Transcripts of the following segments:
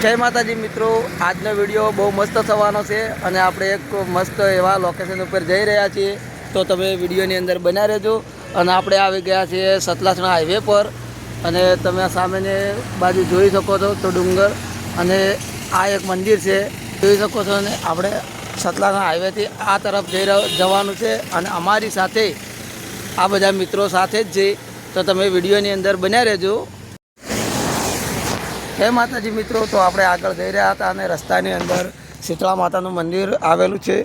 जय माताजी मित्रों, आज विडियो बहुत मस्त थवानो छे अने आपणे एक मस्त एवा लोकेशन पर जई रह्या छीए। तो तमे विडियोनी अंदर बन्या रहेजो। अने आपणे आवी गया छे सतलासणा हाईवे पर अने तमे सामेने बाजू जोई शको छो तो डूंगर अने आ एक मंदिर छे जोई शको छो। अने आपणे सतलासणा हाईवे थी आ तरफ जवानुं छे अने अमारी साथे आ बधा मित्रों साथे ज छे। तो तमे विडियोनी अंदर बन्या रहेजो। जय माताजी मित्रों, तो आपणे आगळ जई रह्या हता अने रસ્તાની અંદર शीतला माताનું મંદિર આવેલું છે।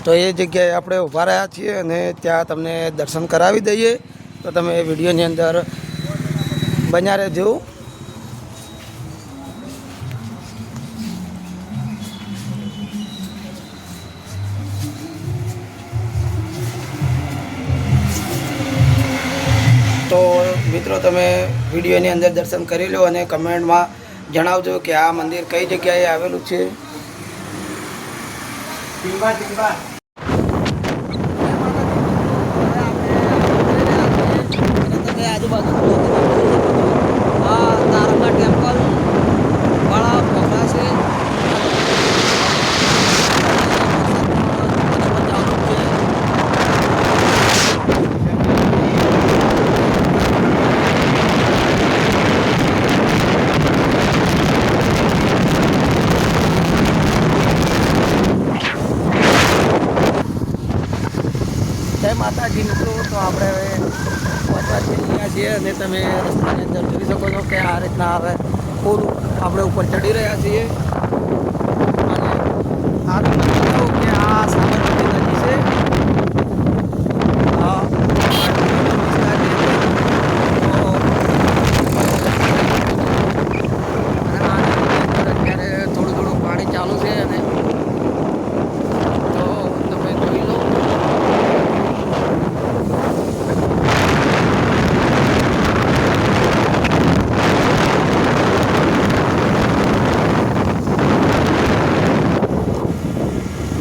तो ये जग्याએ આપણે ઊભા રહ્યા છીએ અને ત્યાં તમને દર્શન કરાવી દઈએ। તો તમે વિડીયોની અંદર બન્યા રહેજો। तो मित्रों તમે વિડીયોની અંદર દર્શન કરી લો અને કમેન્ટમાં જણાવજો કે આ મંદિર કઈ જગ્યાએ આવેલું છે। આજુબાજુ તારંગા ટેમ્પલ વાળા પ્રોગ્રામ છે। जय माताजी मित्रों, तो आपणे पहुंचवा जई रह्या छीए अने तमे रસ્તાની અંદર જોઈ શકો છો કે આ રીતના હવે પુલ આપણે ઉપર ચડી રહ્યા છીએ અને આ તમે જોવો કે આ સાબરમતી નદી છે। આ અત્યારે થોડું થોડું પાણી ચાલુ છે અને તો તમે જોઈ લો।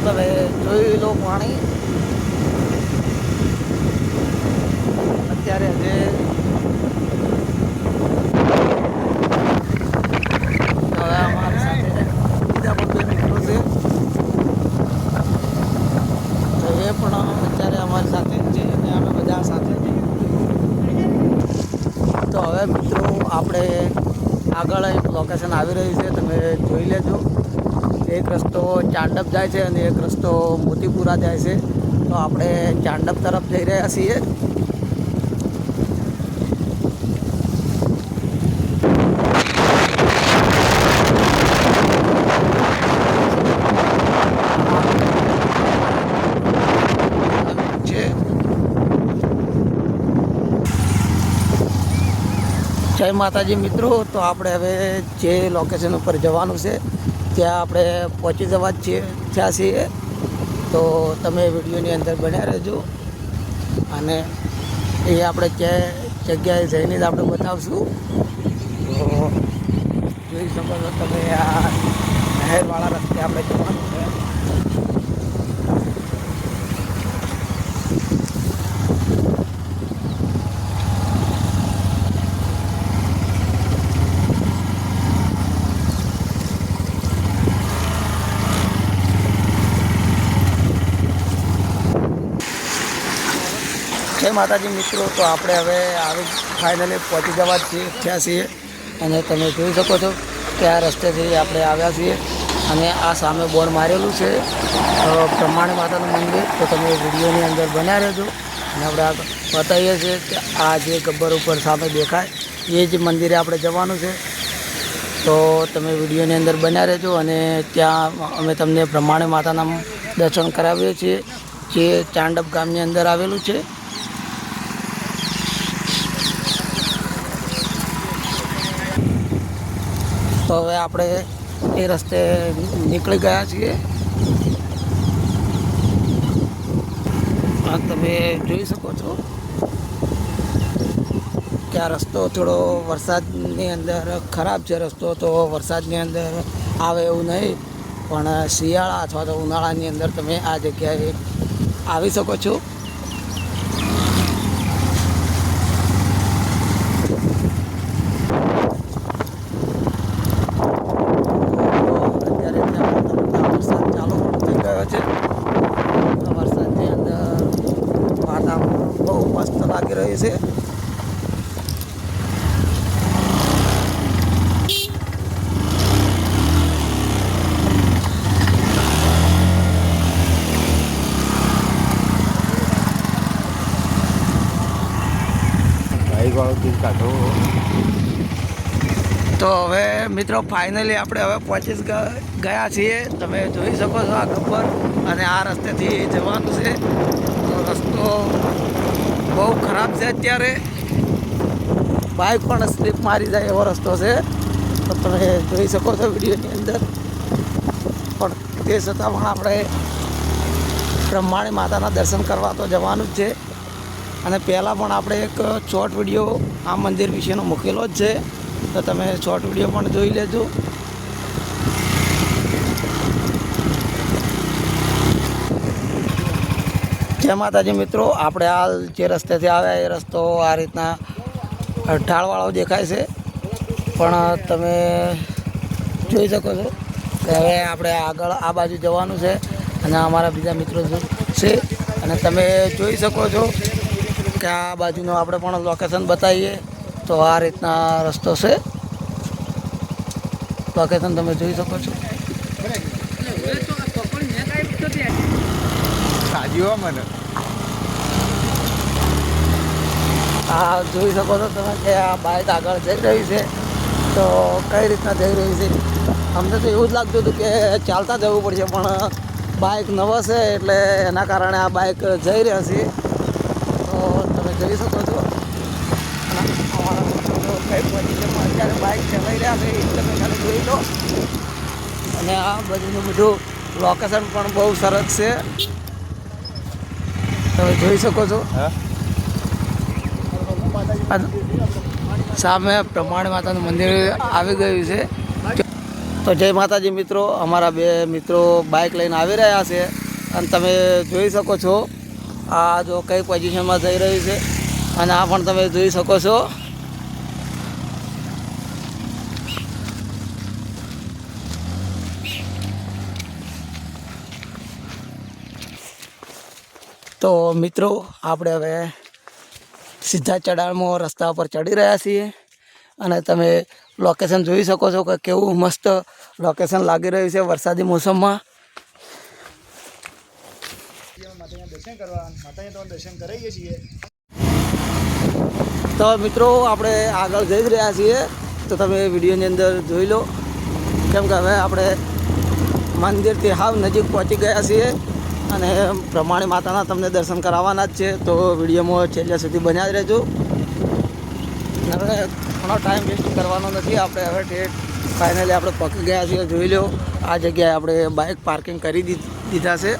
તમે જોઈ લો પાણી અત્યારે જે હવે અમારી સાથે બીજા પણ બે મિત્રો છે તો એ પણ અત્યારે અમારી સાથે જ છે અને અમે બધા સાથે જ છીએ। તો હવે મિત્રો આપણે આગળ એક લોકેશન આવી રહ્યું છે, તમે જોઈ લેજો। एक रस्तो चांडप जाए छे अने एक रस्तो मोतीपुरा जाए छे। तो आपणे चांडप तरफ जई रह्या छीए। जय माताजी मित्रों, तो आपणे हवे जे लोकेशन पर जवानुं छे ત્યાં આપણે પહોંચી જવા થયા છીએ। તો તમે વિડીયોની અંદર બન્યા રહેજો અને એ આપણે જગ્યાએ જઈને જ આપણે બતાવશું। તો જોઈ શકો છો તમે આ નહેરવાળા રસ્તે આપણે જવાનું છે। जय माताजी मित्रों, तो आपणे हवे आवी फाइनली पहुंची जवा थया छीए अने तमे जोई शको छो कि आ रस्तेथी आपणे आव्या छीए अने आ सामे बोर्ड मारेलुं छे ब्रह्माणी मातानुं मंदिर। तो तमे विडियोनी अंदर बन्या रहेजो अने आपणे आ बतावीए छीए कि आ जे गब्बर उपर सामे देखाय ए ज मंदिरे आपणे जवानुं छे। तो तमे विडियोनी अंदर बन्या रहेजो अने त्यां अमे तमने ब्रह्माणी माताना दर्शन करावीए छीए जे चांडप गामनी अंदर आवेलुं छे। तो हवे आपणे ए रस्ते निकळी गया छीए। तमे जोई शको छो कि आ रस्तो थोड़ो वरसादनी अंदर खराब छे। रस्तो तो वरसादनी अंदर आवे एवुं नहीं, पण शियाळा अथवा तो उनाळानी अंदर तमे आ जग्याए आवी शको छो। તો હવે મિત્રો ફાઇનલી આપણે હવે પહોંચી ગયા છીએ. તમે જોઈ શકો છો આ ગબ્બર અને આ રસ્તેથી જવાનું છે. તો રસ્તો બહુ ખરાબ છે, અત્યારે બાઇક પણ સ્લીપ મારી જાય એવો રસ્તો છે. તો તમે જોઈ શકો છો વિડીયોની અંદર. પણ તે છતાં પણ આપણે બ્રહ્માણી માતાના દર્શન કરવા તો જવાનું જ છે. અને પહેલાં પણ આપણે એક શોર્ટ વિડીયો આ મંદિર વિશેનો મૂકેલો જ છે, તો તમે શોર્ટ વિડીયો પણ જોઈ લેજો. જય માતાજી મિત્રો, આપણે હાલ જે રસ્તેથી આવ્યા એ રસ્તો આ રીતના ઢાળવાળો દેખાય છે, પણ તમે જોઈ શકો છો કે હવે આપણે આગળ આ બાજુ જવાનું છે અને અમારા બીજા મિત્રો છે. અને તમે જોઈ શકો છો કે આ બાજુનું આપણે પણ લોકેશન બતાવીએ. તો આ રીતના રસ્તો છે, લોકેશન તમે જોઈ શકો છો. આ જોઈ શકો છો તમે કે આ બાઇક આગળ જઈ રહી છે. તો કઈ રીતના જઈ રહી છે, અમને તો એવું જ લાગતું હતું કે ચાલતા જવું પડશે, પણ બાઇક નવો છે એટલે એના કારણે આ બાઇક જઈ રહ્યા છે. તો તમે જોઈ શકો છો અમારા કઈ પોઝિશનમાં અત્યારે બાઇક ચલાવી રહ્યા છે એ તમે ખાલી જોઈ લો. અને આ બધું બધું લોકેશન પણ બહુ સરસ છે, તમે જોઈ શકો છો. સામે બ્રહ્માણી માતાનું મંદિર આવી ગયું છે. તો જય માતાજી મિત્રો, અમારા બે મિત્રો બાઇક લઈને આવી રહ્યા છે અને તમે જોઈ શકો છો આ જો કઈ પોઝિશનમાં જઈ રહી છે. અને આ પણ તમે જોઈ શકો છો. તો મિત્રો આપણે હવે સીધા ચઢાણમાં રસ્તા પર ચડી રહ્યા છીએ અને તમે લોકેશન જોઈ શકો છો કે કેવું મસ્ત લોકેશન લાગી રહ્યું છે વરસાદી મોસમમાં. તો મિત્રો આપણે આગળ જઈ જ રહ્યા છીએ, તો તમે વિડીયોની અંદર જોઈ લો. કેમ કે હવે આપણે મંદિરથી હાવ નજીક પહોંચી ગયા છીએ અને બ્રહ્માણી માતાના તમને દર્શન કરાવવાના જ છે. તો વિડીયોમાં છેલ્લે સુધી બન્યા જ રહેજો. હવે ઘણો ટાઈમ વેસ્ટ કરવાનો નથી. આપણે હવે ઠેઠ ફાઇનલી આપણે પહોંચી ગયા છીએ. જોઈ લો આ જગ્યાએ આપણે બાઇક પાર્કિંગ કરી દીધા છે.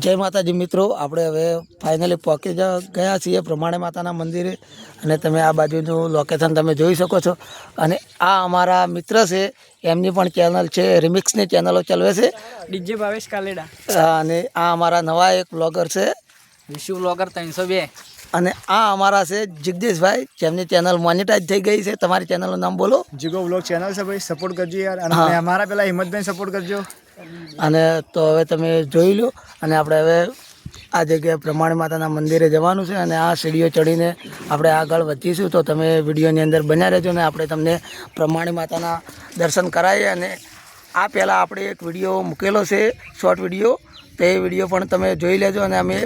જય માતાજી મિત્રો, આપણે હવે ફાઇનલી પહોંચી ગયા છીએ બ્રહ્માણી માતાના મંદિરે. અને તમે આ બાજુનું લોકેશન તમે જોઈ શકો છો. અને આ અમારા મિત્ર છે, એમની પણ ચેનલ છે, રિમિક્સની ચેનલો ચલાવે છે, ડીજે ભાવેશ કાલેડા. અને આ અમારા નવા એક બ્લોગર છે વિશુ બ્લોગર 302. અને આ અમારા છે જગદીશભાઈ, જેમની ચેનલ મોનેટાઈઝ થઈ ગઈ છે. તમારી ચેનલનું નામ બોલો. જીગો બ્લોગ ચેનલ છે ભાઈ, સપોર્ટ કરજો યાર. અને અમારા પેલા હિંમતભાઈ સપોર્ટ કરજો. અને તો હવે તમે જોઈ લો. અને આપણે હવે આ જગ્યાએ બ્રહ્માણી માતાના મંદિરે જવાનું છે અને આ સીડીઓ ચડીને આપણે આગળ વધીશું. તો તમે વિડીયોની અંદર બન્યા રહેજો અને આપણે તમને બ્રહ્માણી માતાના દર્શન કરાવીએ. અને આ પહેલાં આપણે એક વિડીયો મૂકેલો છે, શોર્ટ વિડીયો, તો એ વિડીયો પણ તમે જોઈ લેજો. અને અમે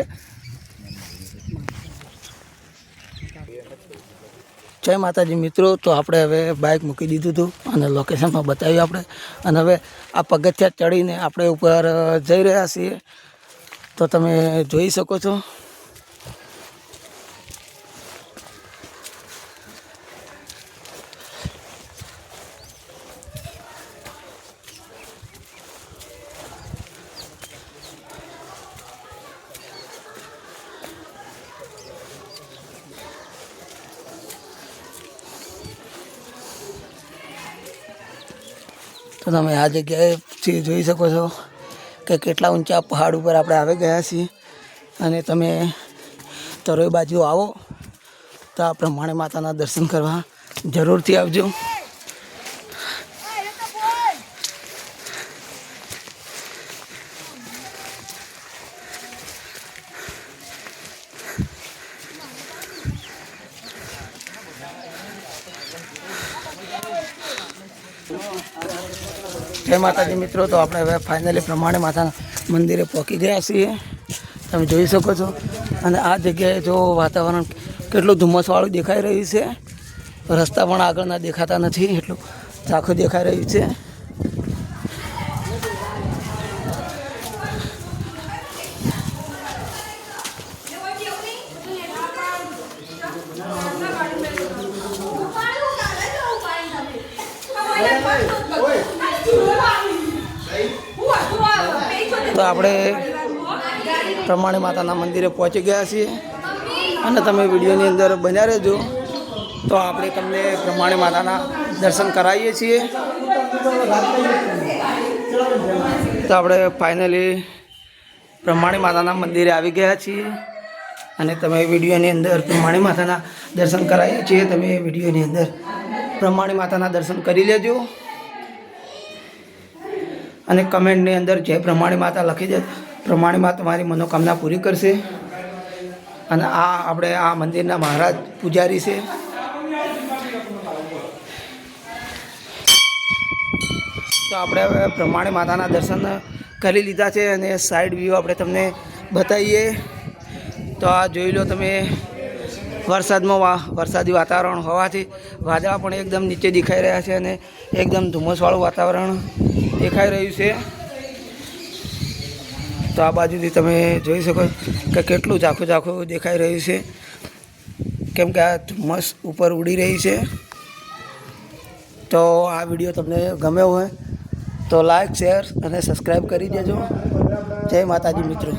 જય માતાજી મિત્રો, તો આપણે હવે બાઇક મૂકી દીધું હતું અને લોકેશનમાં બતાવ્યું આપણે. અને હવે આ પગથિયા ચડીને આપણે ઉપર જઈ રહ્યા છીએ. તો તમે જોઈ શકો છો. તો તમે આ જગ્યાએથી જોઈ શકો છો કે કેટલા ઊંચા પહાડ ઉપર આપણે આવી ગયા છીએ. અને તમે તરોઈ બાજુ આવો તો આ બ્રહ્માણી માતાના દર્શન કરવા જરૂરથી આવજો. જય માતાજી મિત્રો, તો આપણે હવે ફાઇનલી બ્રહ્માણી માતાના મંદિરે પહોંચી ગયા છીએ. તમે જોઈ શકો છો. અને આ જગ્યાએ જો વાતાવરણ કેટલું ધુમ્મસવાળું દેખાઈ રહ્યું છે. રસ્તા પણ આગળના દેખાતા નથી, એટલું ઝાંખું દેખાઈ રહ્યું છે. તો આપણે પ્રમાણી માતાના મંદિરે પહોંચી ગયા છીએ અને તમે વિડીયોની અંદર બન્યા રહેજો. તો આપણે તમને પ્રમાણી માતાના દર્શન કરાવીએ છીએ. તો આપણે ફાઇનલી પ્રમાણી માતાના મંદિરે આવી ગયા છીએ અને તમે વિડીયોની અંદર પ્રમાણી માતાના દર્શન કરાવીએ છીએ. તમે વિડીયોની અંદર પ્રમાણી માતાના દર્શન કરી લેજો અને કમેન્ટની અંદર જય પ્રમાણી માતા લખી દે. પ્રમાણી માતા તમારી મનોકામના પૂરી કરશે. અને આ આપણે આ મંદિરના મહારાજ પૂજારી છે. તો આપણે હવે પ્રમાણી માતાના દર્શન કરી લીધા છે અને સાઈડ વ્યૂ આપણે તમને બતાવીએ. તો આ જોઈ લો તમે, વરસાદી વાતાવરણ હોવાથી વાદળા પણ એકદમ નીચે દેખાઈ રહ્યા છે અને એકદમ ધુમ્મસવાળું વાતાવરણ દેખાઈ રહ્યું છે. તો આ બાજુથી તમે જોઈ શકો કે કેટલું ઝાંખું દેખાઈ રહ્યું છે, કેમ કે આ ધુમ્મસ ઉપર ઉડી રહી છે. તો આ વિડીયો તમને ગમ્યો હોય તો લાઈક, શેર અને સબસ્ક્રાઈબ કરી દેજો. જય માતાજી મિત્રો.